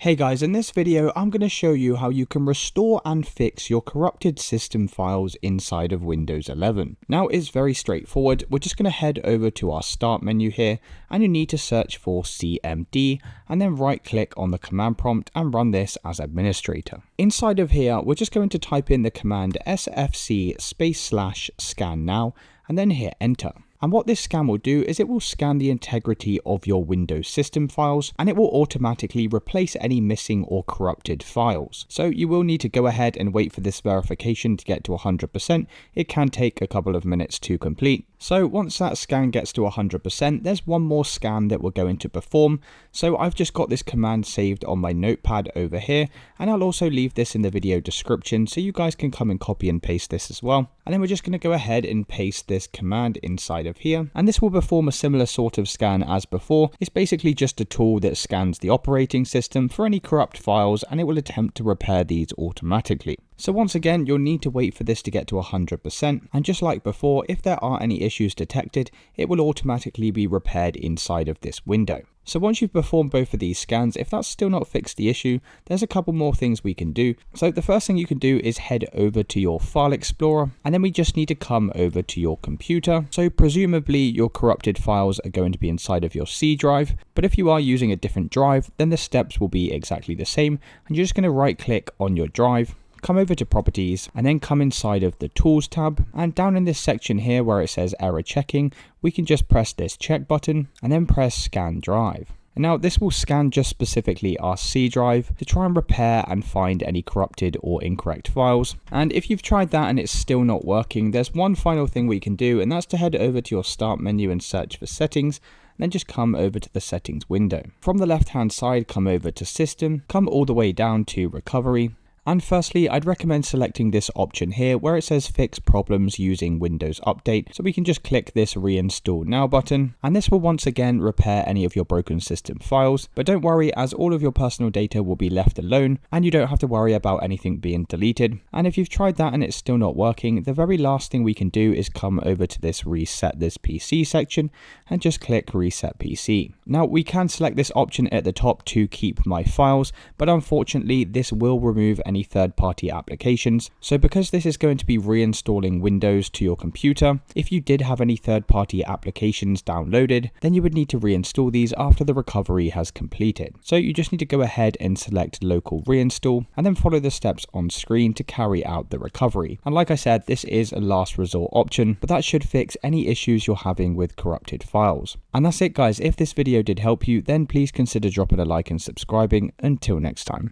Hey guys, in this video I'm going to show you how you can restore and fix your corrupted system files inside of Windows 11. Now it's very straightforward. We're just going to head over to our start menu here and you need to search for CMD and then right click on the command prompt and run this as administrator. Inside of here we're just going to type in the command sfc/scan now and then hit enter. And what this scan will do is it will scan the integrity of your Windows system files and it will automatically replace any missing or corrupted files. So you will need to go ahead and wait for this verification to get to 100%. It can take a couple of minutes to complete. So once that scan gets to 100%, there's one more scan that we're going to perform. So I've just got this command saved on my notepad over here, and I'll also leave this in the video description so you guys can come and copy and paste this as well. And then we're just going to go ahead and paste this command inside of here, and this will perform a similar sort of scan as before. It's basically just a tool that scans the operating system for any corrupt files and it will attempt to repair these automatically. So once again, you'll need to wait for this to get to 100%, and just like before, if there are any issues detected, it will automatically be repaired inside of this window. So once you've performed both of these scans, if that's still not fixed the issue, there's a couple more things we can do. So the first thing you can do is head over to your file explorer, and then we just need to come over to your computer. So presumably your corrupted files are going to be inside of your C drive, but if you are using a different drive, then the steps will be exactly the same, and you're just going to right click on your drive, come over to properties and then come inside of the tools tab, and down in this section here where it says error checking, we can just press this check button and then press scan drive. And now this will scan just specifically our C drive to try and repair and find any corrupted or incorrect files. And if you've tried that and it's still not working, there's one final thing we can do, and that's to head over to your start menu and search for settings. Then just come over to the settings window. From the left hand side, come over to system, come all the way down to recovery. And firstly, I'd recommend selecting this option here where it says fix problems using Windows Update. So we can just click this reinstall now button, and this will once again repair any of your broken system files. But don't worry, as all of your personal data will be left alone and you don't have to worry about anything being deleted. And if you've tried that and it's still not working, the very last thing we can do is come over to this reset this PC section and just click reset PC. Now we can select this option at the top to keep my files, but unfortunately this will remove any third-party applications. So because this is going to be reinstalling Windows to your computer, if you did have any third-party applications downloaded, then you would need to reinstall these after the recovery has completed. So you just need to go ahead and select local reinstall and then follow the steps on screen to carry out the recovery. And like I said, this is a last resort option, but that should fix any issues you're having with corrupted files. And that's it guys. If this video did help you, then please consider dropping a like and subscribing. Until next time.